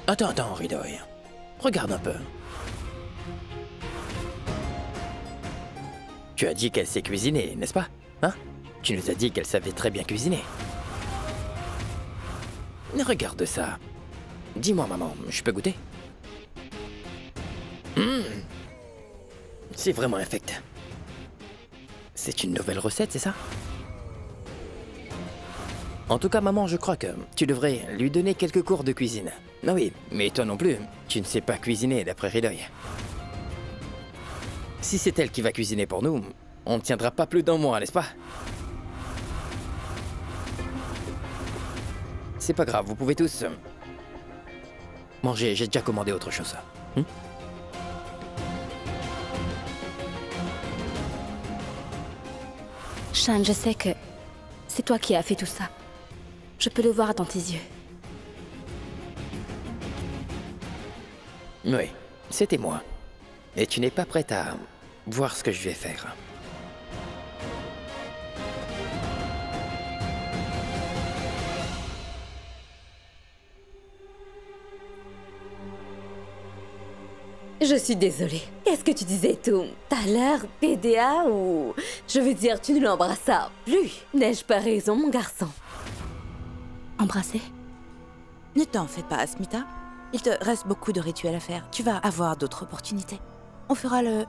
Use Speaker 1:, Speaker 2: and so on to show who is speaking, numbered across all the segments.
Speaker 1: Attends, Ridoy. Regarde un peu. Tu as dit qu'elle sait cuisiner, n'est-ce pas? Hein? Tu nous as dit qu'elle savait très bien cuisiner. Regarde ça. Dis-moi, maman, je peux goûter? C'est vraiment infect. C'est une nouvelle recette, c'est ça? En tout cas, maman, je crois que tu devrais lui donner quelques cours de cuisine. Ah oui, mais toi non plus, tu ne sais pas cuisiner d'après Ridoy. Si c'est elle qui va cuisiner pour nous, on ne tiendra pas plus d'un mois, n'est-ce pas? C'est pas grave, vous pouvez tous... manger, j'ai déjà commandé autre chose.
Speaker 2: Shan, je sais que c'est toi qui as fait tout ça. Je peux le voir dans tes yeux.
Speaker 1: Oui, c'était moi. Et tu n'es pas prête à voir ce que je vais faire.
Speaker 3: Je suis désolée. Qu'est-ce que tu disais tout à l'heure, PDA ou... Je veux dire, tu ne l'embrassas plus. N'ai-je pas raison, mon garçon?
Speaker 2: Embrasser?
Speaker 4: Ne t'en fais pas, Asmita. Il te reste beaucoup de rituels à faire. Tu vas avoir d'autres opportunités. On fera le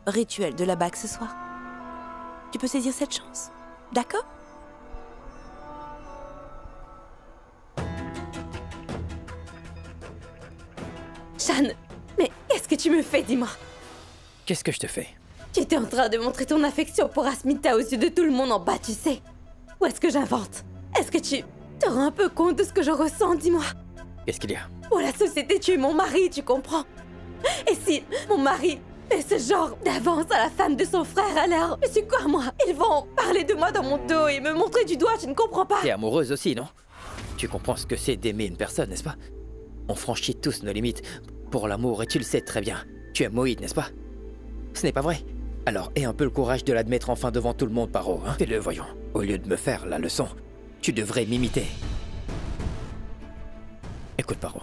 Speaker 4: rituel de la bague ce soir. Tu peux saisir cette chance, d'accord?
Speaker 3: Shan, mais qu'est-ce que tu me fais, dis-moi?
Speaker 1: Qu'est-ce que je te fais?
Speaker 3: Tu étais en train de montrer ton affection pour Asmita aux yeux de tout le monde en bas, tu sais. Ou est-ce que j'invente? Est-ce que tu te rends un peu compte de ce que je ressens, dis-moi?
Speaker 1: Qu'est-ce qu'il y a?
Speaker 3: Pour la société, tu es mon mari, tu comprends? Et si mon mari fait ce genre d'avance à la femme de son frère, alors... Mais c'est quoi, moi? Ils vont parler de moi dans mon dos et me montrer du doigt, tu ne comprends pas?
Speaker 1: T'es amoureuse aussi, non? Tu comprends ce que c'est d'aimer une personne, n'est-ce pas? On franchit tous nos limites pour l'amour et tu le sais très bien. Tu aimes Moïd, n'est-ce pas? Ce n'est pas vrai? Alors aie un peu le courage de l'admettre enfin devant tout le monde, Paro, hein? Fais-le, voyons. Au lieu de me faire la leçon, tu devrais m'imiter. Écoute, Paro.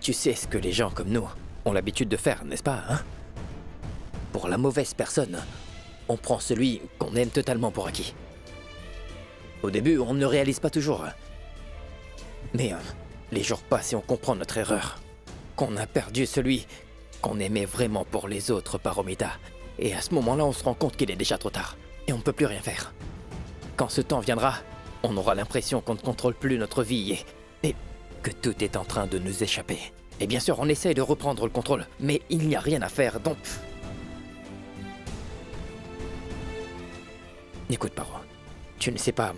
Speaker 1: Tu sais ce que les gens comme nous ont l'habitude de faire, n'est-ce pas, hein? Pour la mauvaise personne, on prend celui qu'on aime totalement pour acquis. Au début, on ne réalise pas toujours. Mais les jours passent et on comprend notre erreur. Qu'on a perdu celui qu'on aimait vraiment pour les autres, Paromita. Et à ce moment-là, on se rend compte qu'il est déjà trop tard. Et on ne peut plus rien faire. Quand ce temps viendra, on aura l'impression qu'on ne contrôle plus notre vie et que tout est en train de nous échapper. Et bien sûr, on essaye de reprendre le contrôle, mais il n'y a rien à faire, donc... Écoute, Paro, tu ne sais pas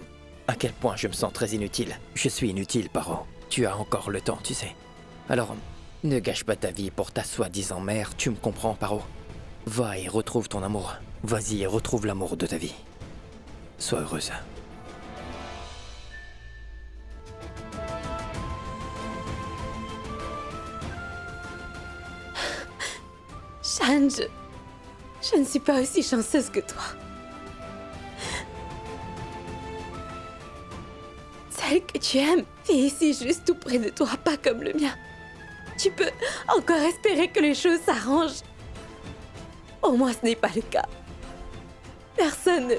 Speaker 1: à quel point je me sens très inutile. Je suis inutile, Paro. Tu as encore le temps, tu sais. Alors, ne gâche pas ta vie pour ta soi-disant mère, tu me comprends, Paro? Va et retrouve ton amour. Vas-y et retrouve l'amour de ta vie. Sois heureuse.
Speaker 3: Shan, je ne suis pas aussi chanceuse que toi. Celle que tu aimes vit ici juste tout près de toi, pas comme le mien. Tu peux encore espérer que les choses s'arrangent. Au moins, ce n'est pas le cas. Personne ne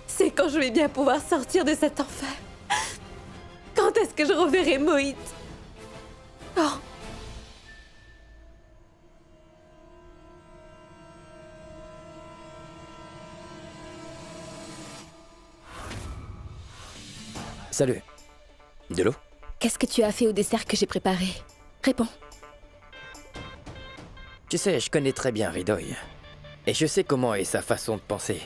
Speaker 3: sait quand je vais bien pouvoir sortir de cet enfer. Quand est-ce que je reverrai Moïd? Oh.
Speaker 1: Salut. De l'eau?
Speaker 2: Qu'est-ce que tu as fait au dessert que j'ai préparé? Réponds.
Speaker 1: Tu sais, je connais très bien Ridoy. Et je sais comment est sa façon de penser.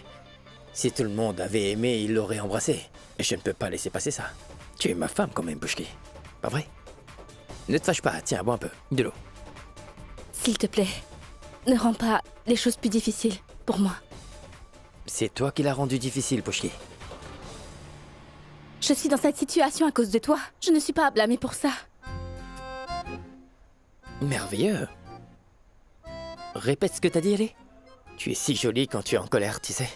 Speaker 1: Si tout le monde avait aimé, il l'aurait embrassé. Et je ne peux pas laisser passer ça. Tu es ma femme quand même, Bushki. Pas vrai? Ne te fâche pas, tiens, bois un peu. De l'eau.
Speaker 2: S'il te plaît, ne rends pas les choses plus difficiles pour moi.
Speaker 1: C'est toi qui l'as rendu difficile, Bushki.
Speaker 2: Je suis dans cette situation à cause de toi. Je ne suis pas à blâmer pour ça.
Speaker 1: Merveilleux. Répète ce que t'as dit, Ellie. Tu es si jolie quand tu es en colère, tu sais.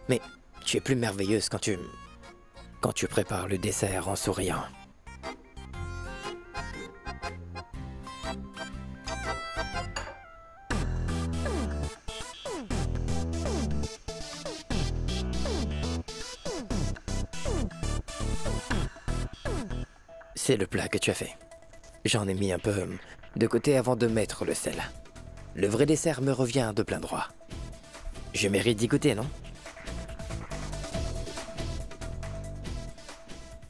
Speaker 1: Mais tu es plus merveilleuse quand tu prépares le dessert en souriant. C'est le plat que tu as fait. J'en ai mis un peu de côté avant de mettre le sel. Le vrai dessert me revient de plein droit. Je mérite d'y goûter, non?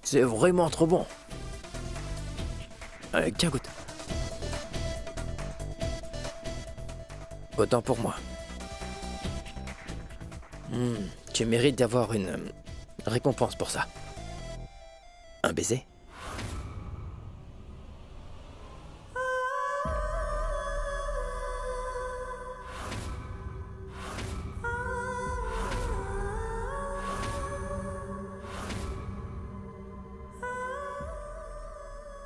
Speaker 1: C'est vraiment trop bon. Tiens, goûte. Autant pour moi. Tu mérites d'avoir une récompense pour ça. Un baiser?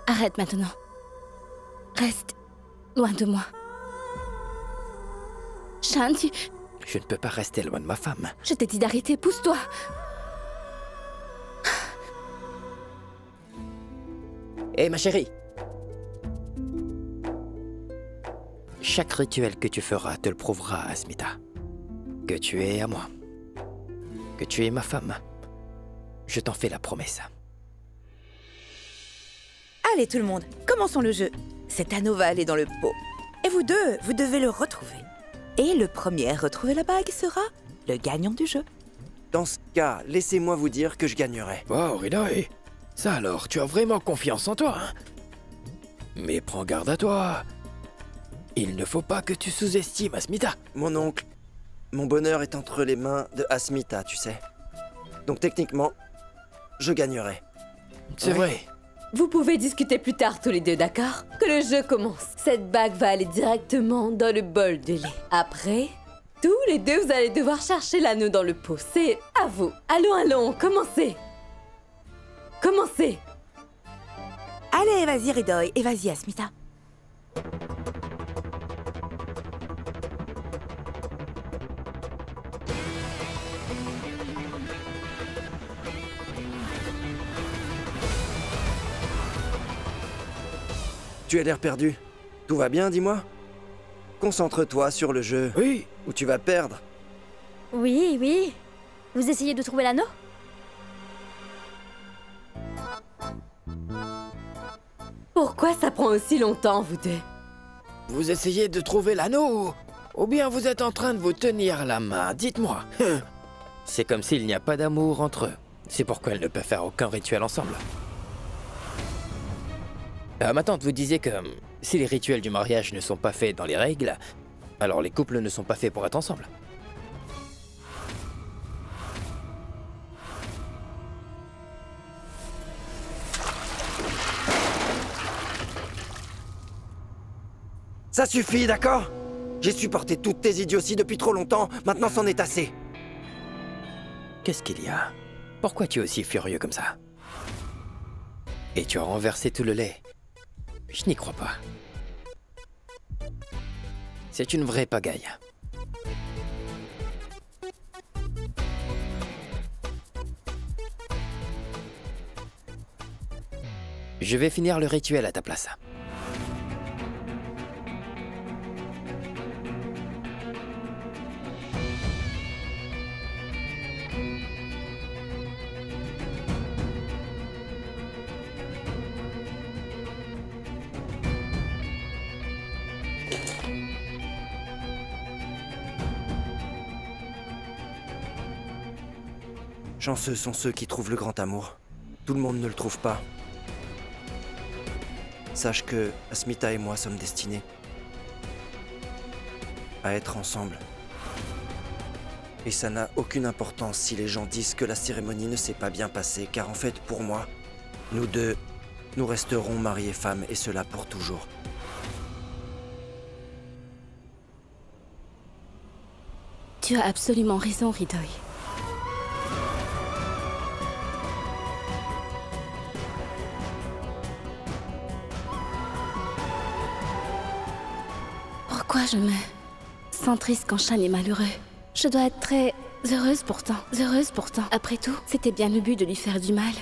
Speaker 2: Arrête maintenant. Reste loin de moi. Shan,
Speaker 1: Je ne peux pas rester loin de ma femme.
Speaker 2: je t'ai dit d'arrêter, pousse-toi.
Speaker 1: Hé, ma chérie! Chaque rituel que tu feras te le prouvera, Asmita. Que tu es à moi. Que tu es ma femme. Je t'en fais la promesse.
Speaker 4: Allez tout le monde, commençons le jeu. Cet anneau va aller dans le pot. Et vous deux, vous devez le retrouver. Et le premier à retrouver la bague sera le gagnant du jeu.
Speaker 5: Dans ce cas, laissez-moi vous dire que je gagnerai.
Speaker 1: Wow, Ridoy! Ça alors, tu as vraiment confiance en toi, hein? Mais prends garde à toi. Il ne faut pas que tu sous-estimes Asmita.
Speaker 5: Mon oncle, mon bonheur est entre les mains de Asmita, tu sais. Donc techniquement, je gagnerai.
Speaker 1: C'est
Speaker 5: Oui.
Speaker 1: vrai.
Speaker 3: Vous pouvez discuter plus tard tous les deux, d'accord? Que le jeu commence. Cette bague va aller directement dans le bol de lait. Après, tous les deux, vous allez devoir chercher l'anneau dans le pot. C'est à vous. Allons, commencez. Commencez.
Speaker 4: Allez, vas-y Ridoy, et vas-y Asmita.
Speaker 5: Tu as l'air perdu. Tout va bien, dis-moi? Concentre-toi sur le jeu,
Speaker 1: Oui.
Speaker 5: ou tu vas perdre.
Speaker 6: Oui, oui. Vous essayez de trouver l'anneau?
Speaker 3: Pourquoi ça prend aussi longtemps, vous deux?
Speaker 1: Vous essayez de trouver l'anneau ou bien vous êtes en train de vous tenir la main? Dites-moi. C'est comme s'il n'y a pas d'amour entre eux. C'est pourquoi ils ne peuvent faire aucun rituel ensemble. Ma tante vous disait que si les rituels du mariage ne sont pas faits dans les règles, alors les couples ne sont pas faits pour être ensemble.
Speaker 5: Ça suffit, d'accord? J'ai supporté toutes tes idioties depuis trop longtemps, maintenant c'en est assez.
Speaker 1: Qu'est-ce qu'il y a? Pourquoi tu es aussi furieux comme ça? Et tu as renversé tout le lait. Je n'y crois pas. C'est une vraie pagaille. Je vais finir le rituel à ta place.
Speaker 5: Chanceux sont ceux qui trouvent le grand amour. Tout le monde ne le trouve pas. Sache que Asmita et moi sommes destinés à être ensemble. Et ça n'a aucune importance si les gens disent que la cérémonie ne s'est pas bien passée, car en fait, pour moi, nous deux, nous resterons mari et femme, et cela pour toujours.
Speaker 2: Tu as absolument raison, Ridoy. Pourquoi je me sens triste quand Shan est malheureux? Je dois être très heureuse pourtant. Heureuse pourtant. Après tout, c'était bien le but de lui faire du mal.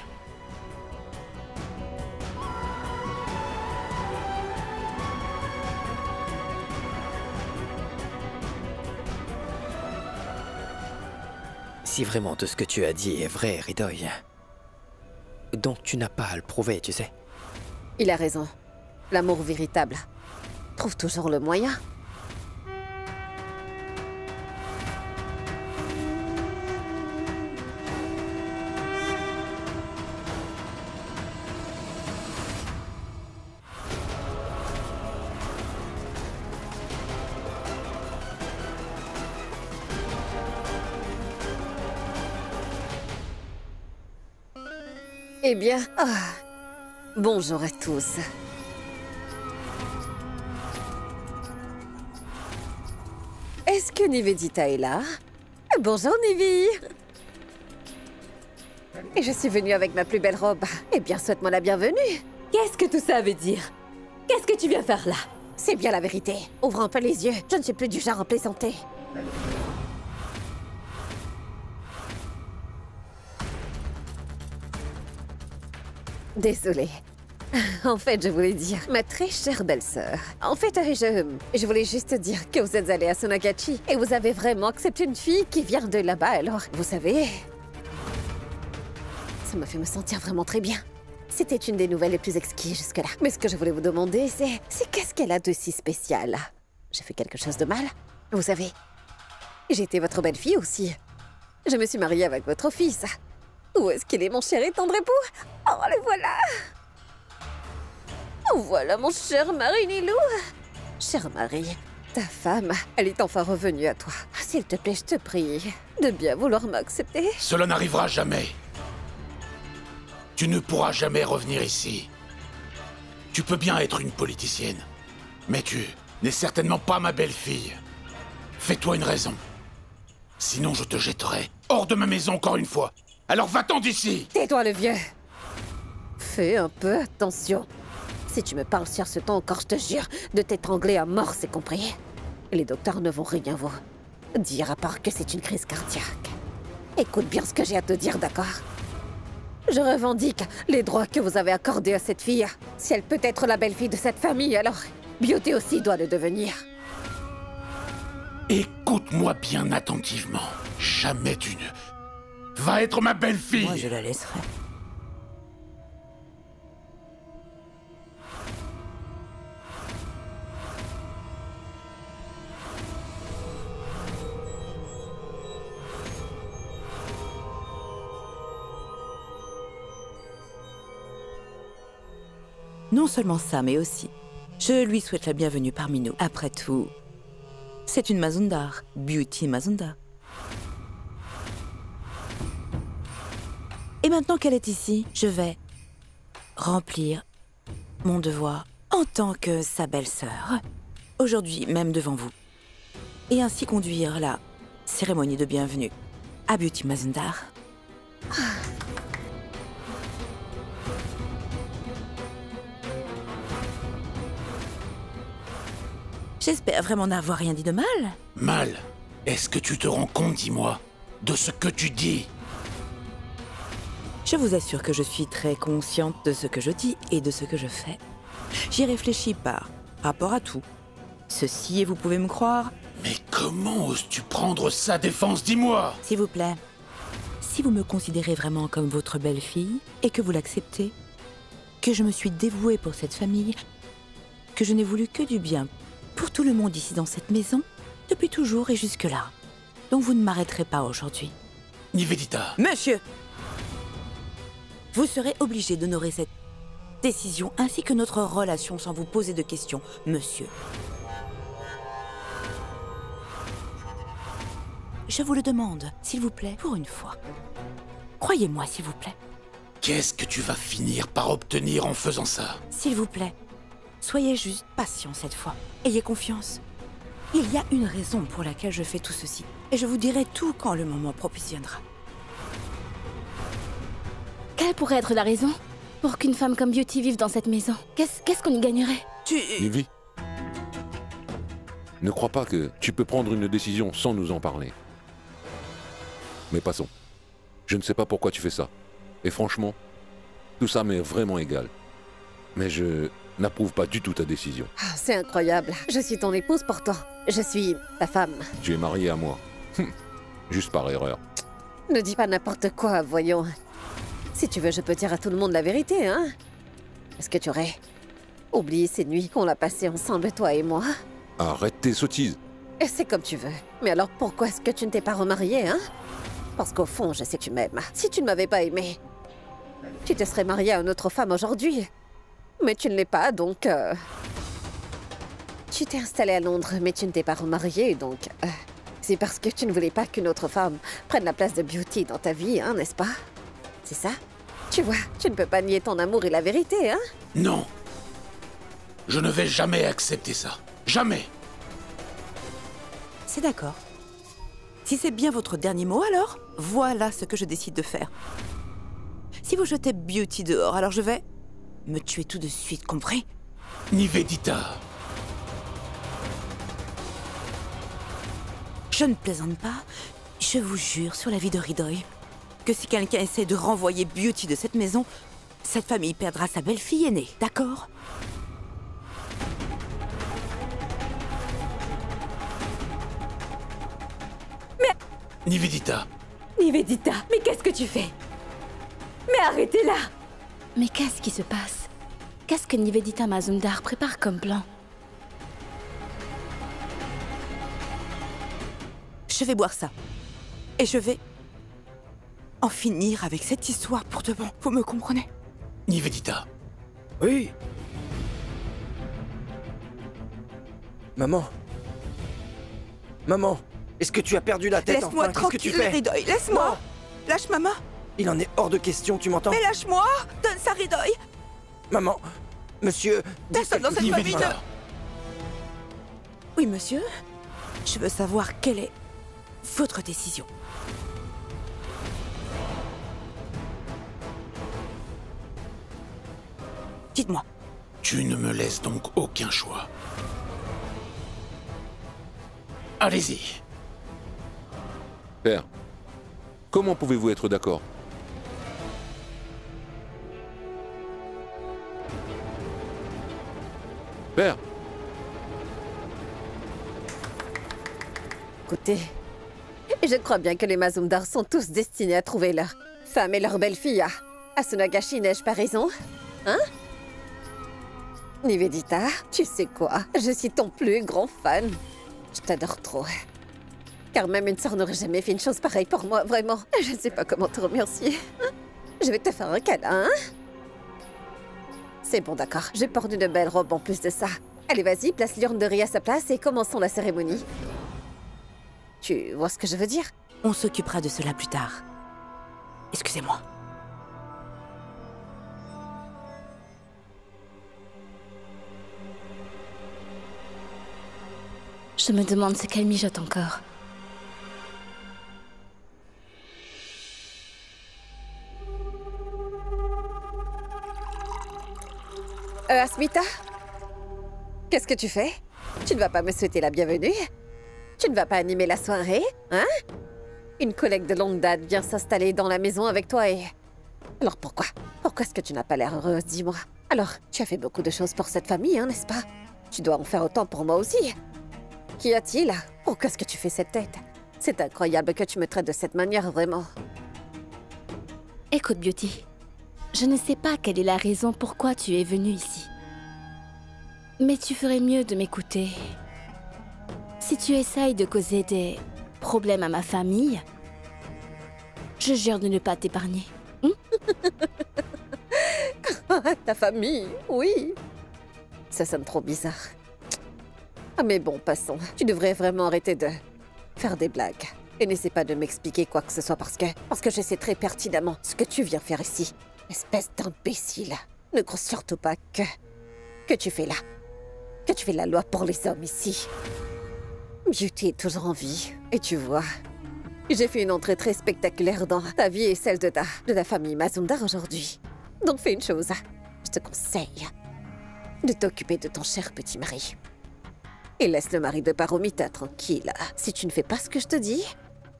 Speaker 1: Si vraiment tout ce que tu as dit est vrai, Ridoy, donc tu n'as pas à le prouver, tu sais.
Speaker 3: Il a raison. L'amour véritable trouve toujours le moyen. Eh bien, bonjour à tous. Est-ce que Nivedita est là? Bonjour Nivi. Et je suis venue avec ma plus belle robe. Eh bien, souhaite-moi la bienvenue.
Speaker 7: Qu'est-ce que tout ça veut dire? Qu'est-ce que tu viens faire là?
Speaker 3: C'est bien la vérité. Ouvre un peu les yeux. Je ne suis plus du genre à plaisanter. Désolée. En fait, je voulais dire, ma très chère belle-sœur. En fait, je voulais juste dire que vous êtes allée à Sonagachi et vous avez vraiment accepté une fille qui vient de là-bas. Alors, vous savez, ça m'a fait me sentir vraiment très bien. C'était une des nouvelles les plus exquises jusque-là. Mais ce que je voulais vous demander, c'est qu'est-ce qu'elle a de si spécial? J'ai fait quelque chose de mal? Vous savez, j'étais votre belle-fille aussi. Je me suis mariée avec votre fils. Où est-ce qu'il est, mon cher et tendre époux? Oh, le voilà! Oh, voilà, mon cher Marie-Nilou. Chère Marie, ta femme, elle est enfin revenue à toi. S'il te plaît, je te prie de bien vouloir m'accepter.
Speaker 8: Cela n'arrivera jamais. Tu ne pourras jamais revenir ici. Tu peux bien être une politicienne, mais tu n'es certainement pas ma belle-fille. Fais-toi une raison. Sinon, je te jetterai hors de ma maison encore une fois. Alors va-t'en d'ici!
Speaker 3: Tais-toi, le vieux. Fais un peu attention. Si tu me parles sur ce ton encore, je te jure de t'étrangler à mort, c'est compris? Les docteurs ne vont rien vous dire à part que c'est une crise cardiaque. Écoute bien ce que j'ai à te dire, d'accord? Je revendique les droits que vous avez accordés à cette fille. Si elle peut être la belle-fille de cette famille, alors Beauty aussi doit le devenir.
Speaker 8: Écoute-moi bien attentivement. Jamais tu ne vas être ma belle-fille.
Speaker 4: Moi, je la laisserai. Non seulement ça, mais aussi, je lui souhaite la bienvenue parmi nous. Après tout, c'est une Mazundar, Beauty Mazundar. Et maintenant qu'elle est ici, je vais remplir mon devoir en tant que sa belle-sœur, aujourd'hui même devant vous, et ainsi conduire la cérémonie de bienvenue à Beauty Mazundar. J'espère vraiment n'avoir rien dit de mal.
Speaker 8: Mal? Est-ce que tu te rends compte, dis-moi, de ce que tu dis?
Speaker 4: Je vous assure que je suis très consciente de ce que je dis et de ce que je fais. J'y réfléchis par rapport à tout. Ceci, et vous pouvez me croire.
Speaker 8: Mais comment oses-tu prendre sa défense, dis-moi?
Speaker 4: S'il vous plaît, si vous me considérez vraiment comme votre belle-fille et que vous l'acceptez, que je me suis dévouée pour cette famille, que je n'ai voulu que du bien pour tout le monde ici dans cette maison, depuis toujours et jusque-là. Donc vous ne m'arrêterez pas aujourd'hui.
Speaker 8: Nivedita.
Speaker 4: Monsieur! Vous serez obligé d'honorer cette décision ainsi que notre relation sans vous poser de questions, monsieur. Je vous le demande, s'il vous plaît, pour une fois. Croyez-moi, s'il vous plaît.
Speaker 8: Qu'est-ce que tu vas finir par obtenir en faisant ça?
Speaker 4: S'il vous plaît, soyez juste patient cette fois. Ayez confiance. Il y a une raison pour laquelle je fais tout ceci. Et je vous dirai tout quand le moment propice viendra.
Speaker 2: Quelle pourrait être la raison pour qu'une femme comme Beauty vive dans cette maison? Qu'est-ce qu'on y gagnerait?
Speaker 9: Nivi, ne crois pas que tu peux prendre une décision sans nous en parler. Mais passons. Je ne sais pas pourquoi tu fais ça. Et franchement, tout ça m'est vraiment égal. Mais je n'approuve pas du tout ta décision.
Speaker 3: Ah, c'est incroyable. Je suis ton épouse pourtant. Je suis ta femme.
Speaker 9: Tu es marié à moi. Juste par erreur.
Speaker 3: Ne dis pas n'importe quoi, voyons. Si tu veux, je peux dire à tout le monde la vérité, hein? Est-ce que tu aurais oublié ces nuits qu'on a passées ensemble, toi et moi?
Speaker 9: Arrête tes sottises.
Speaker 3: Et c'est comme tu veux. Mais alors pourquoi est-ce que tu ne t'es pas remariée, hein? Parce qu'au fond, je sais que tu m'aimes. Si tu ne m'avais pas aimé, tu te serais mariée à une autre femme aujourd'hui. Mais tu ne l'es pas, donc... Tu t'es installée à Londres, mais tu ne t'es pas remariée, donc... C'est parce que tu ne voulais pas qu'une autre femme prenne la place de Beauty dans ta vie, hein, n'est-ce pas? C'est ça? Tu vois, tu ne peux pas nier ton amour et la vérité, hein?
Speaker 8: Non. Je ne vais jamais accepter ça. Jamais.
Speaker 4: C'est d'accord. Si c'est bien votre dernier mot, alors, voilà ce que je décide de faire. Si vous jetez Beauty dehors, alors je vais me tuer tout de suite, compris?
Speaker 8: Nivedita.
Speaker 4: Je ne plaisante pas. Je vous jure sur la vie de Hridoy que si quelqu'un essaie de renvoyer Beauty de cette maison, cette famille perdra sa belle-fille aînée, d'accord?
Speaker 8: Nivedita.
Speaker 7: Nivedita, mais qu'est-ce que tu fais? Mais arrêtez-la!
Speaker 2: Mais qu'est-ce qui se passe? Qu'est-ce que Nivedita Mazumdar prépare comme plan?
Speaker 4: Je vais boire ça. Et je vais en finir avec cette histoire pour de bon. Vous me comprenez?
Speaker 8: Nivedita.
Speaker 5: Oui. Maman. Maman, est-ce que tu as perdu la tête?
Speaker 4: Laisse-moi
Speaker 5: Enfin, qu'est-ce que tu
Speaker 4: tranquille,
Speaker 5: fais?
Speaker 4: Hridoy, laisse-moi! Lâche maman!
Speaker 5: Il en est hors de question, tu m'entends?
Speaker 4: Mais lâche-moi! Donne ça, Hridoy!
Speaker 5: Maman, monsieur...
Speaker 4: Personne dans cette famille ne...
Speaker 8: Nivedita.
Speaker 4: Oui, monsieur? Je veux savoir quelle est votre décision. Dites-moi.
Speaker 8: Tu ne me laisses donc aucun choix. Allez-y.
Speaker 9: Père, comment pouvez-vous être d'accord? Père,
Speaker 3: Écoutez, je crois bien que les Mazumdar sont tous destinés à trouver leur femme et leur belle-fille à Sunagashi, n'ai-je pas raison? Hein? Nivedita, tu sais quoi? Je suis ton plus grand fan. Je t'adore trop. Car même une sœur n'aurait jamais fait une chose pareille pour moi, vraiment. Je ne sais pas comment te remercier. Je vais te faire un câlin, hein? C'est bon, d'accord. Je porte une belle robe en plus de ça. Allez, vas-y, place l'urne de riz à sa place et commençons la cérémonie. Tu vois ce que je veux dire?
Speaker 4: On s'occupera de cela plus tard. Excusez-moi.
Speaker 2: Je me demande ce qu'elle mijote encore.
Speaker 3: Asmita? Qu'est-ce que tu fais? Tu ne vas pas me souhaiter la bienvenue? Tu ne vas pas animer la soirée, hein? Une collègue de longue date vient s'installer dans la maison avec toi et... Alors pourquoi? Pourquoi est-ce que tu n'as pas l'air heureuse, dis-moi? Alors, tu as fait beaucoup de choses pour cette famille, hein, n'est-ce pas? Tu dois en faire autant pour moi aussi. Qu'y a-t-il? Pourquoi est-ce que tu fais cette tête? C'est incroyable que tu me traites de cette manière, vraiment.
Speaker 2: Écoute, Beauty. Je ne sais pas quelle est la raison pourquoi tu es venue ici. Mais tu ferais mieux de m'écouter. Si tu essayes de causer des problèmes à ma famille, je jure de ne pas t'épargner.
Speaker 3: Ta famille, oui. Ça sonne trop bizarre. Ah mais bon, passons. Tu devrais vraiment arrêter de faire des blagues. Et n'essaie pas de m'expliquer quoi que ce soit parce que je sais très pertinemment ce que tu viens faire ici. Espèce d'imbécile. Ne crois surtout pas que tu fais là. Que tu fais la loi pour les hommes ici. Beauty est toujours en vie. Et tu vois, j'ai fait une entrée très spectaculaire dans ta vie et celle de ta famille Mazumdar aujourd'hui. Donc fais une chose. Je te conseille de t'occuper de ton cher petit mari. Et laisse le mari de Paromita tranquille. Si tu ne fais pas ce que je te dis,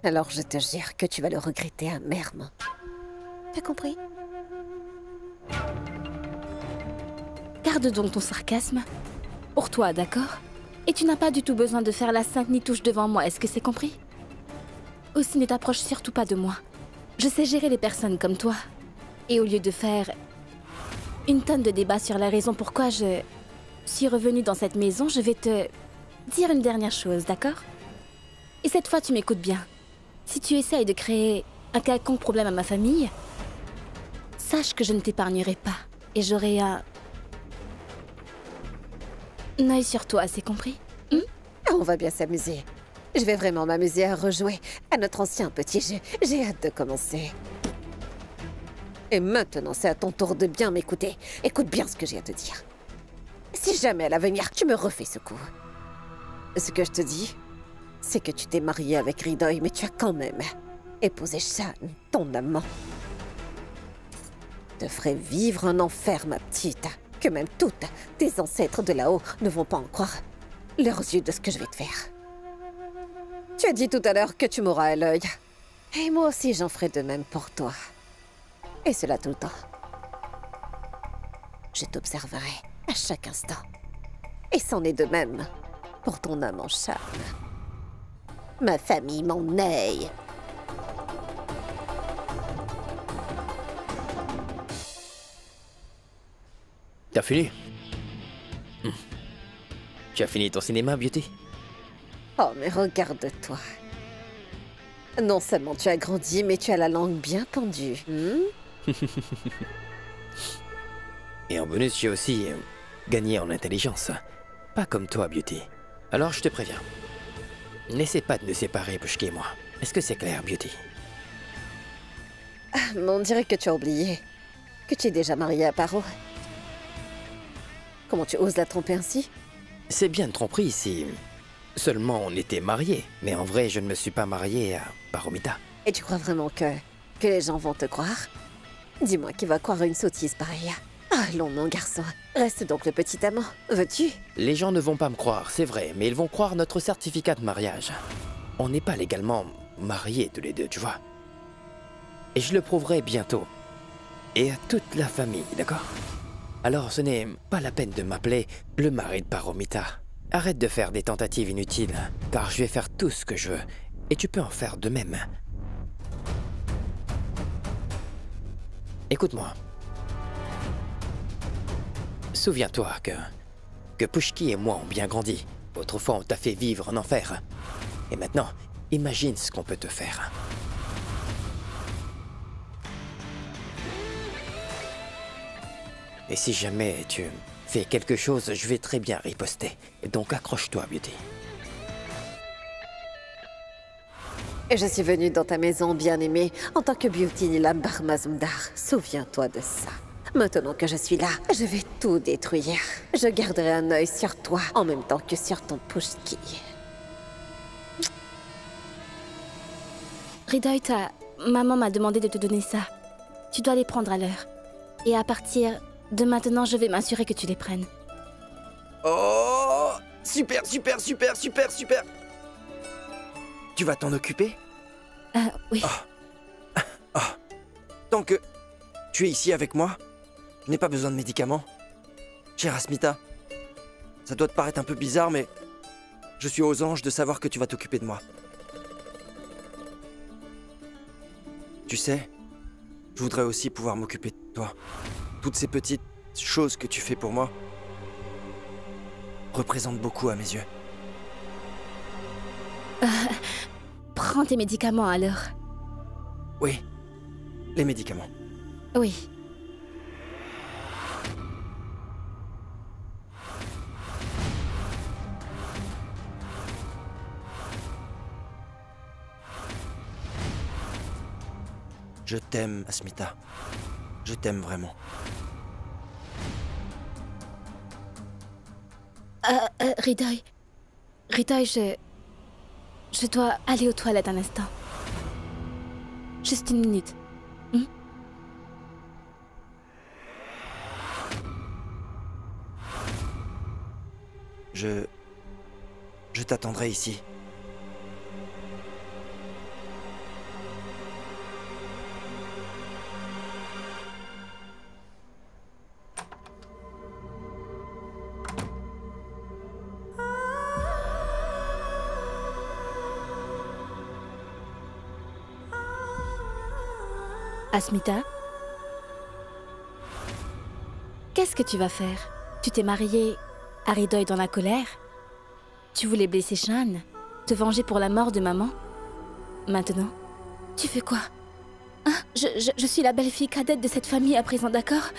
Speaker 3: alors je te jure que tu vas le regretter amèrement. T'as compris?
Speaker 2: Garde donc ton sarcasme. Pour toi, d'accord? Et tu n'as pas du tout besoin de faire la sainte ni touche devant moi, est-ce que c'est compris? Aussi, ne t'approche surtout pas de moi. Je sais gérer les personnes comme toi. Et au lieu de faire une tonne de débats sur la raison pourquoi je suis revenue dans cette maison, je vais te dire une dernière chose, d'accord? Et cette fois, tu m'écoutes bien. Si tu essayes de créer un quelconque problème à ma famille, sache que je ne t'épargnerai pas. Et j'aurai un œil sur toi, c'est compris?
Speaker 3: On va bien s'amuser. Je vais vraiment m'amuser à rejouer à notre ancien petit jeu. J'ai hâte de commencer. Et maintenant, c'est à ton tour de bien m'écouter. Écoute bien ce que j'ai à te dire. Si jamais à l'avenir, tu me refais ce coup. Ce que je te dis, c'est que tu t'es mariée avec Ridoy, mais tu as quand même épousé Shan, ton amant. Te ferais vivre un enfer, ma petite, que même toutes tes ancêtres de là-haut ne vont pas en croire leurs yeux de ce que je vais te faire. Tu as dit tout à l'heure que tu m'auras à l'œil. Et moi aussi, j'en ferai de même pour toi. Et cela tout le temps. Je t'observerai à chaque instant. Et c'en est de même pour ton amant Shan. Ma famille m'en aille.
Speaker 1: T'as fini? Tu as fini ton cinéma, Beauty?
Speaker 3: Oh, mais regarde-toi. Non seulement tu as grandi, mais tu as la langue bien pendue.
Speaker 1: Et en bonus, j'ai aussi gagné en intelligence. Pas comme toi, Beauty. Alors, je te préviens. N'essaie pas de nous séparer, Pushki et moi. Est-ce que c'est clair, Beauty?
Speaker 3: Mais on dirait que tu as oublié que tu es déjà mariée à Paro. Comment tu oses la tromper ainsi?
Speaker 1: C'est bien une tromperie si seulement on était mariés. Mais en vrai, je ne me suis pas marié à Paromita.
Speaker 3: Et tu crois vraiment que les gens vont te croire? Dis-moi qui va croire une sottise pareille. Allons, mon garçon. Reste donc le petit amant. Veux-tu?
Speaker 1: Les gens ne vont pas me croire, c'est vrai, mais ils vont croire notre certificat de mariage. On n'est pas légalement mariés tous les deux, tu vois. Et je le prouverai bientôt. Et à toute la famille, d'accord? Alors ce n'est pas la peine de m'appeler le mari de Paromita. Arrête de faire des tentatives inutiles, car je vais faire tout ce que je veux. Et tu peux en faire de même. Écoute-moi. Souviens-toi que Pushki et moi ont bien grandi. Autrefois, on t'a fait vivre en enfer. Et maintenant, imagine ce qu'on peut te faire. Et si jamais tu fais quelque chose, je vais très bien riposter. Donc accroche-toi, Beauty.
Speaker 3: Et je suis venue dans ta maison, bien-aimée, en tant que Beauty Lambar Mazumdar. Souviens-toi de ça. Maintenant que je suis là, je vais tout détruire. Je garderai un œil sur toi, en même temps que sur ton Pushki.
Speaker 2: Ridoy, ta maman m'a demandé de te donner ça. Tu dois les prendre à l'heure. Et à partir de maintenant, je vais m'assurer que tu les prennes.
Speaker 5: Oh! Super, super, super, super, super! Tu vas t'en occuper?
Speaker 2: Oui.
Speaker 5: Tant que tu es ici avec moi, je n'ai pas besoin de médicaments. Chère Asmita, ça doit te paraître un peu bizarre, mais je suis aux anges de savoir que tu vas t'occuper de moi. Tu sais, je voudrais aussi pouvoir m'occuper de toi. Toutes ces petites choses que tu fais pour moi représentent beaucoup à mes yeux.
Speaker 2: Prends tes médicaments alors.
Speaker 5: Oui, les médicaments.
Speaker 2: Oui.
Speaker 5: Je t'aime, Asmita. Je t'aime vraiment.
Speaker 2: Ridoy. Ridoy, je dois aller aux toilettes un instant. Juste une minute.
Speaker 5: Je t'attendrai ici.
Speaker 2: Asmita? Qu'est-ce que tu vas faire? Tu t'es mariée à Ridoy dans la colère? Tu voulais blesser Shan? Te venger pour la mort de maman? Maintenant, tu fais quoi? Hein? Je suis la belle-fille cadette de cette famille à présent, d'accord?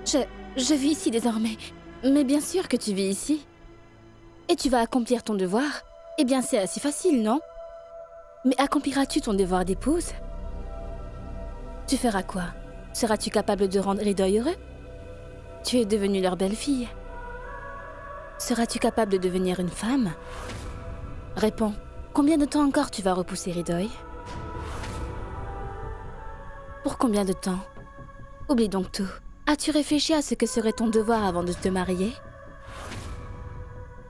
Speaker 2: Je vis ici désormais. Mais bien sûr que tu vis ici. Et tu vas accomplir ton devoir. Eh bien, c'est assez facile, non? Mais accompliras-tu ton devoir d'épouse? Tu feras quoi? Seras-tu capable de rendre Ridoy heureux? Tu es devenue leur belle-fille. Seras-tu capable de devenir une femme? Réponds. Combien de temps encore tu vas repousser Ridoy? Pour combien de temps? Oublie donc tout. As-tu réfléchi à ce que serait ton devoir avant de te marier?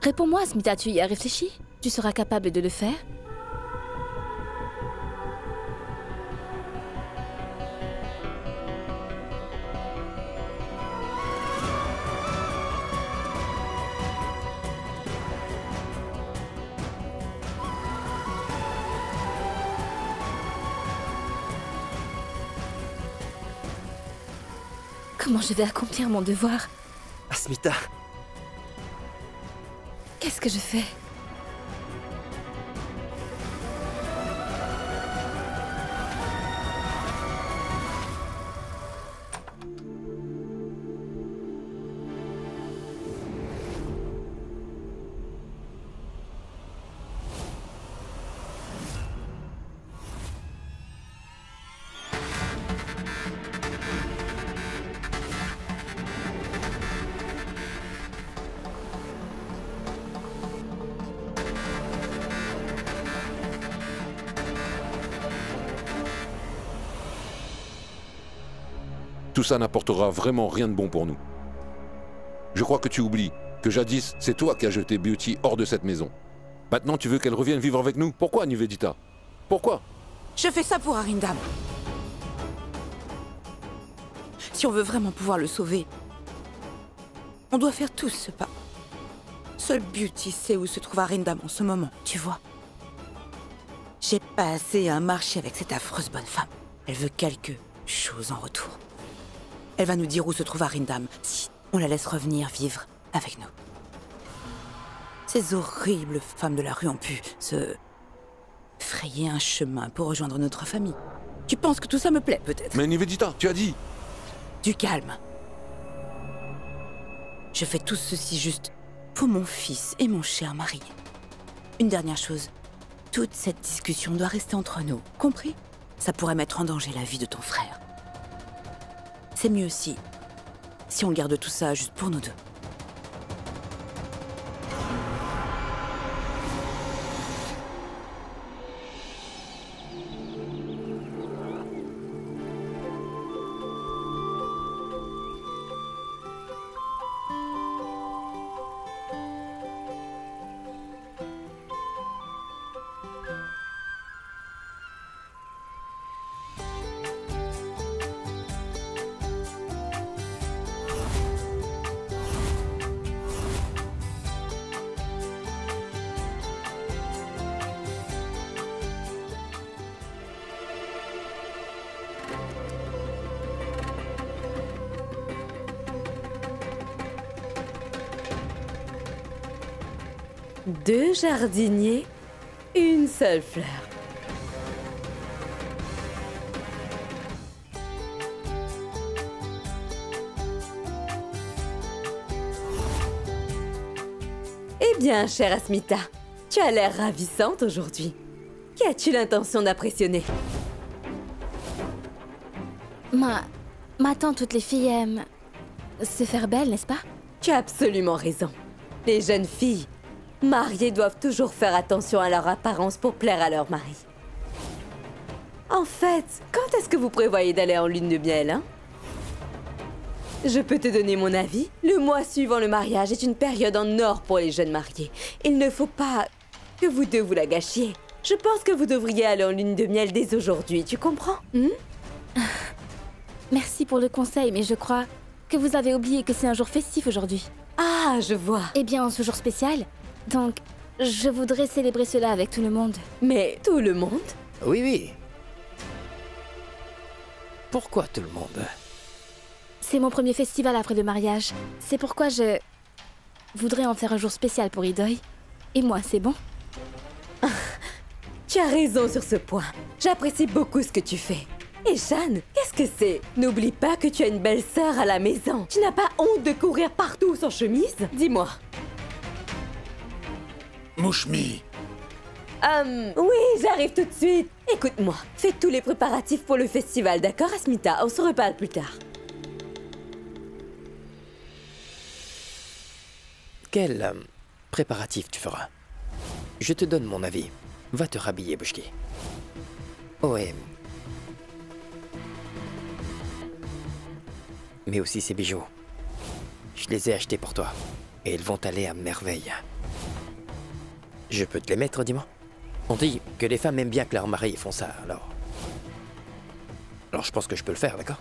Speaker 2: Réponds-moi, Smita, tu y as réfléchi? Tu seras capable de le faire? Comment je vais accomplir mon devoir?
Speaker 5: Asmita,
Speaker 2: Qu'est-ce que je fais?
Speaker 9: Tout ça n'apportera vraiment rien de bon pour nous. Je crois que tu oublies que jadis, c'est toi qui as jeté Beauty hors de cette maison. Maintenant, tu veux qu'elle revienne vivre avec nous? Pourquoi, Nivedita? Pourquoi?
Speaker 4: Je fais ça pour Arindam. Si on veut vraiment pouvoir le sauver, on doit faire tous ce pas. Seul Beauty sait où se trouve Arindam en ce moment, tu vois. J'ai pas assez à marcher avec cette affreuse bonne femme. Elle veut quelque chose en retour. Elle va nous dire où se trouve Arindam si on la laisse revenir vivre avec nous. Ces horribles femmes de la rue ont pu se frayer un chemin pour rejoindre notre famille. Tu penses que tout ça me plaît, peut-être?
Speaker 9: Mais Nivedita, tu as dit...
Speaker 4: Du calme. Je fais tout ceci juste pour mon fils et mon cher mari. Une dernière chose. Toute cette discussion doit rester entre nous, compris? Ça pourrait mettre en danger la vie de ton frère. C'est mieux si on garde tout ça juste pour nous deux.
Speaker 3: Deux jardiniers, une seule fleur. Eh bien, chère Asmita, tu as l'air ravissante aujourd'hui. Qui as-tu l'intention d'impressionner?
Speaker 2: Maintenant, toutes les filles aiment se faire belle, n'est-ce pas?
Speaker 3: Tu as absolument raison. Les jeunes filles mariées doivent toujours faire attention à leur apparence pour plaire à leur mari. En fait, quand est-ce que vous prévoyez d'aller en lune de miel, hein? Je peux te donner mon avis. Le mois suivant le mariage est une période en or pour les jeunes mariés. Il ne faut pas que vous deux vous la gâchiez. Je pense que vous devriez aller en lune de miel dès aujourd'hui, tu comprends?
Speaker 2: Merci pour le conseil, mais je crois que vous avez oublié que c'est un jour festif aujourd'hui.
Speaker 3: Ah, je vois.
Speaker 2: Eh bien, en ce jour spécial, donc je voudrais célébrer cela avec tout le monde.
Speaker 3: Mais tout le monde?
Speaker 1: Oui, oui. Pourquoi tout le monde?
Speaker 2: C'est mon premier festival après le mariage. C'est pourquoi je voudrais en faire un jour spécial pour Idoy. Et moi, c'est bon?
Speaker 3: Tu as raison sur ce point. J'apprécie beaucoup ce que tu fais. Et Jeanne, qu'est-ce que c'est? N'oublie pas que tu as une belle sœur à la maison. Tu n'as pas honte de courir partout sans chemise? Dis-moi.
Speaker 8: Mouchmi,
Speaker 3: Oui, j'arrive tout de suite. Écoute-moi, fais tous les préparatifs pour le festival, d'accord, Asmita? On se reparle plus tard.
Speaker 1: Quel préparatif tu feras? Je te donne mon avis. Va te rhabiller, Bushki. Oh, et... mais aussi ces bijoux. Je les ai achetés pour toi. Et ils vont aller à merveille. Je peux te les mettre, dis-moi? On dit que les femmes aiment bien que leurs maris font ça, alors... Alors je pense que je peux le faire, d'accord?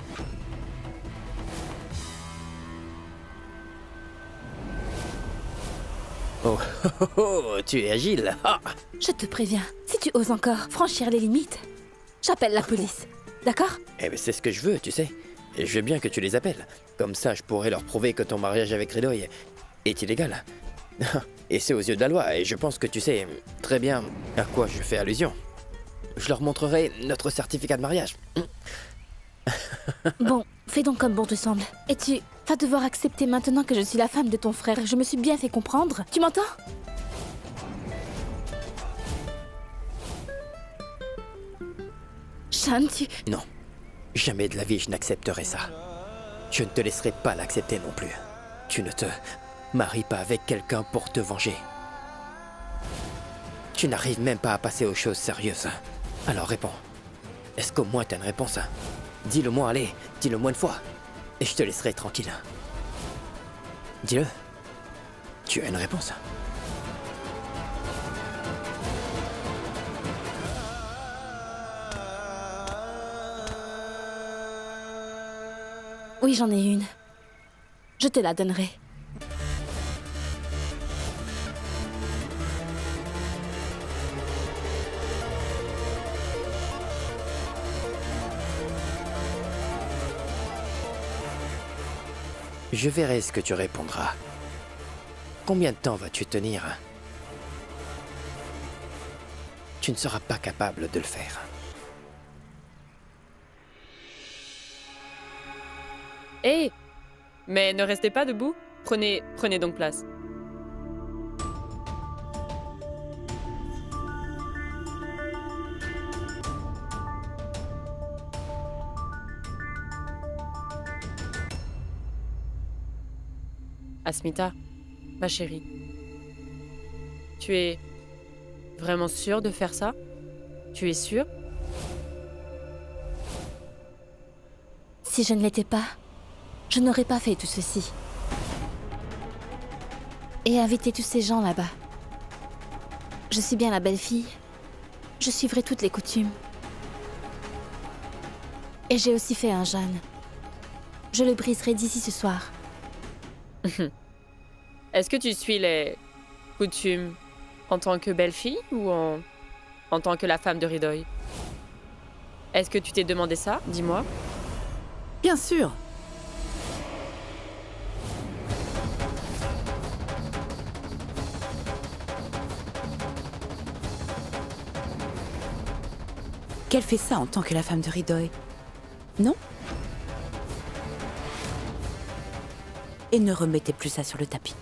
Speaker 1: Oh, oh, oh, oh, tu es agile. Ah.
Speaker 2: Je te préviens, si tu oses encore franchir les limites, j'appelle la police. D'accord?
Speaker 1: Eh ben c'est ce que je veux, tu sais. Et je veux bien que tu les appelles. Comme ça, je pourrais leur prouver que ton mariage avec Ridoy est illégal. Et c'est aux yeux de la loi, et je pense que tu sais très bien à quoi je fais allusion. Je leur montrerai notre certificat de mariage.
Speaker 2: Bon, fais donc comme bon te semble. Et tu vas devoir accepter maintenant que je suis la femme de ton frère. Je me suis bien fait comprendre. Tu m'entends? Jeanne, tu...
Speaker 1: Non. Jamais de la vie je n'accepterai ça. Je ne te laisserai pas l'accepter non plus. Tu ne te maries pas avec quelqu'un pour te venger. Tu n'arrives même pas à passer aux choses sérieuses. Alors réponds. Est-ce qu'au moins t'as une réponse? Dis-le-moi, allez, dis-le-moi une fois. Et je te laisserai tranquille. Dis-le. Tu as une réponse?
Speaker 2: Oui, j'en ai une. Je te la donnerai.
Speaker 1: Je verrai ce que tu répondras. Combien de temps vas-tu tenir? Tu ne seras pas capable de le faire.
Speaker 10: Hé! Mais ne restez pas debout. Prenez donc place. Asmita, ma chérie. Tu es vraiment sûre de faire ça? Tu es sûre?
Speaker 2: Si je ne l'étais pas, je n'aurais pas fait tout ceci. Et invité tous ces gens là-bas. Je suis bien la belle-fille. Je suivrai toutes les coutumes. Et j'ai aussi fait un jeûne. Je le briserai d'ici ce soir.
Speaker 10: Est-ce que tu suis les coutumes en tant que belle-fille ou en tant que la femme de Ridoy? Est-ce que tu t'es demandé ça? Dis-moi.
Speaker 4: Bien sûr. Qu'elle fait ça en tant que la femme de Ridoy, non? Et ne remettez plus ça sur le tapis.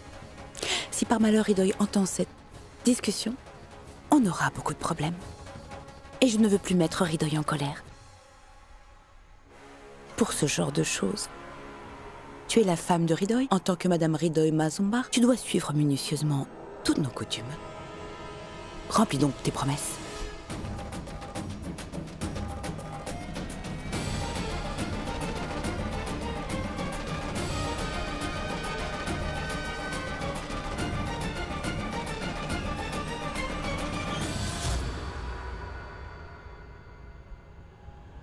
Speaker 4: Si par malheur Ridoy entend cette discussion, on aura beaucoup de problèmes. Et je ne veux plus mettre Ridoy en colère. Pour ce genre de choses, tu es la femme de Ridoy. En tant que Madame Ridoy Mazumba, tu dois suivre minutieusement toutes nos coutumes. Remplis donc tes promesses.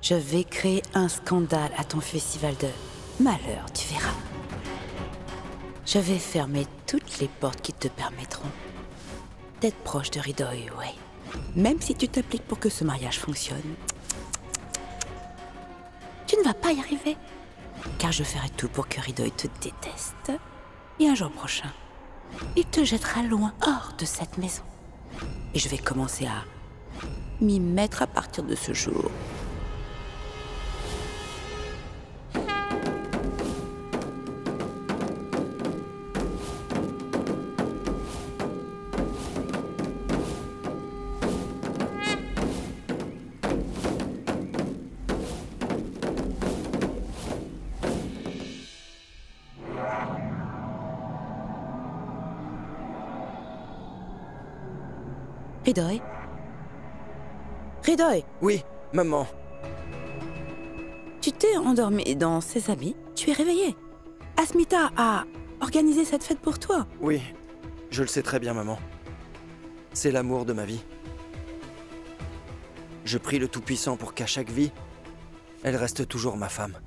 Speaker 4: Je vais créer un scandale à ton festival de malheur, tu verras. Je vais fermer toutes les portes qui te permettront d'être proche de Ridoy, ouais. Même si tu t'appliques pour que ce mariage fonctionne. Tu ne vas pas y arriver. Car je ferai tout pour que Ridoy te déteste. Et un jour prochain, il te jettera loin hors de cette maison. Et je vais commencer à m'y mettre à partir de ce jour. Ridoy? Ridoy!
Speaker 5: Oui, maman.
Speaker 4: Tu t'es endormi dans ses habits? Tu es réveillé? Asmita a organisé cette fête pour toi?
Speaker 5: Oui, je le sais très bien, maman. C'est l'amour de ma vie. Je prie le Tout-Puissant pour qu'à chaque vie, elle reste toujours ma femme.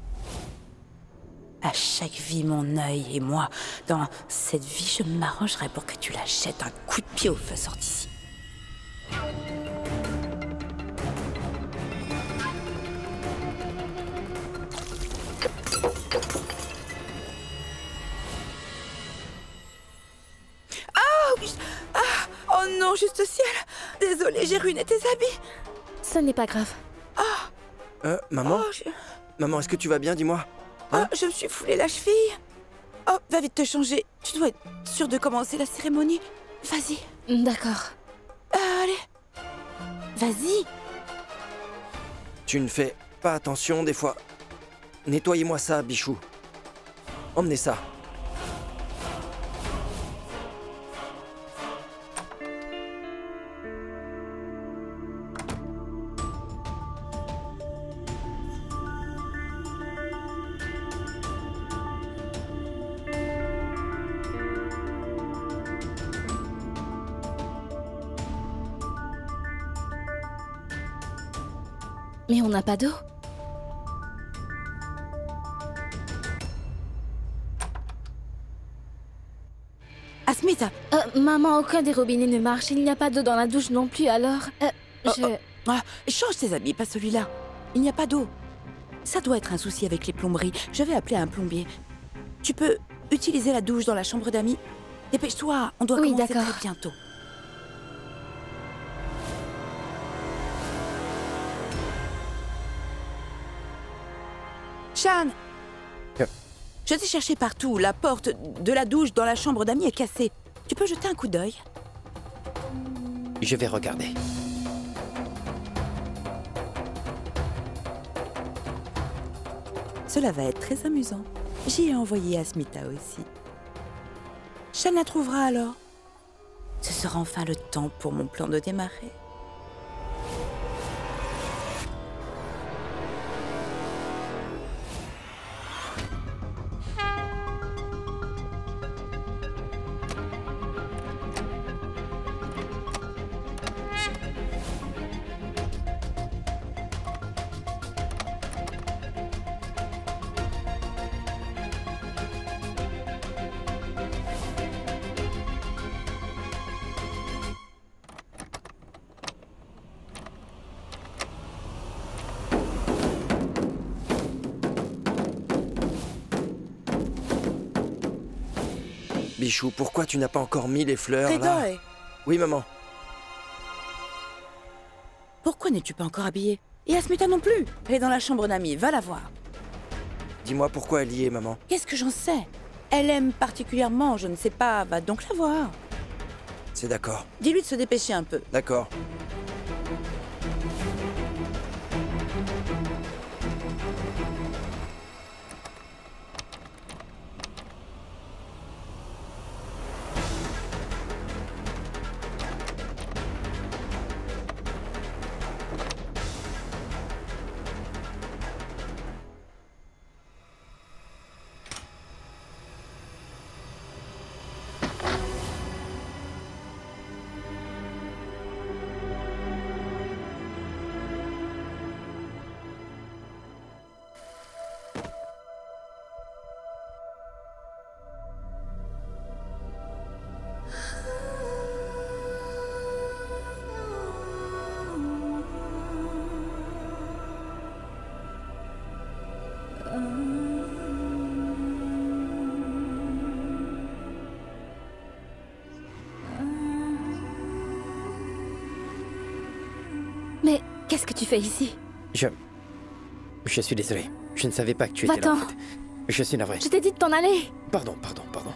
Speaker 4: À chaque vie, mon œil et moi, dans cette vie, je m'arrangerai pour que tu la jettes un coup de pied au feu sort d'ici. Oh non, juste ciel! Désolée, j'ai ruiné tes habits!
Speaker 2: Ce n'est pas grave.
Speaker 5: Maman? Maman, est-ce que tu vas bien, dis-moi? Hein?
Speaker 4: Je me suis foulé la cheville! Oh, va vite te changer. Tu dois être sûre de commencer la cérémonie. Vas-y.
Speaker 2: D'accord.
Speaker 4: Allez. Vas-y.
Speaker 5: Tu ne fais pas attention des fois. Nettoyez-moi ça, Bichou. Emmenez ça.
Speaker 2: Mais on n'a pas d'eau.
Speaker 4: Asmita!
Speaker 2: Maman, aucun des robinets ne marche. Il n'y a pas d'eau dans la douche non plus, alors...
Speaker 4: change tes habits, pas celui-là. Il n'y a pas d'eau. Ça doit être un souci avec les plomberies. Je vais appeler un plombier. Tu peux utiliser la douche dans la chambre d'amis? Dépêche-toi, on doit commencer très bientôt. Shan! Je t'ai cherché partout. La porte de la douche dans la chambre d'amis est cassée. Tu peux jeter un coup d'œil?
Speaker 1: Je vais regarder.
Speaker 4: Cela va être très amusant. J'y ai envoyé Asmita aussi. Shan la trouvera alors. Ce sera enfin le temps pour mon plan de démarrer.
Speaker 5: Bichou, pourquoi tu n'as pas encore mis les fleurs là?
Speaker 4: Ridoy!
Speaker 5: Oui, maman.
Speaker 4: Pourquoi n'es-tu pas encore habillée? Et Asmita non plus. Elle est dans la chambre d'amis, va la voir.
Speaker 5: Dis-moi pourquoi elle y est, maman.
Speaker 4: Qu'est-ce que j'en sais? Elle aime particulièrement, je ne sais pas, va donc la voir.
Speaker 5: C'est d'accord.
Speaker 4: Dis-lui de se dépêcher un peu.
Speaker 5: D'accord.
Speaker 2: Qu'est-ce que tu fais ici?
Speaker 1: Je suis désolé. Je ne savais pas que tu étais là,
Speaker 2: Va-t'en.
Speaker 1: en fait. Je suis navré.
Speaker 2: Je t'ai dit de t'en aller.
Speaker 1: Pardon, pardon, pardon.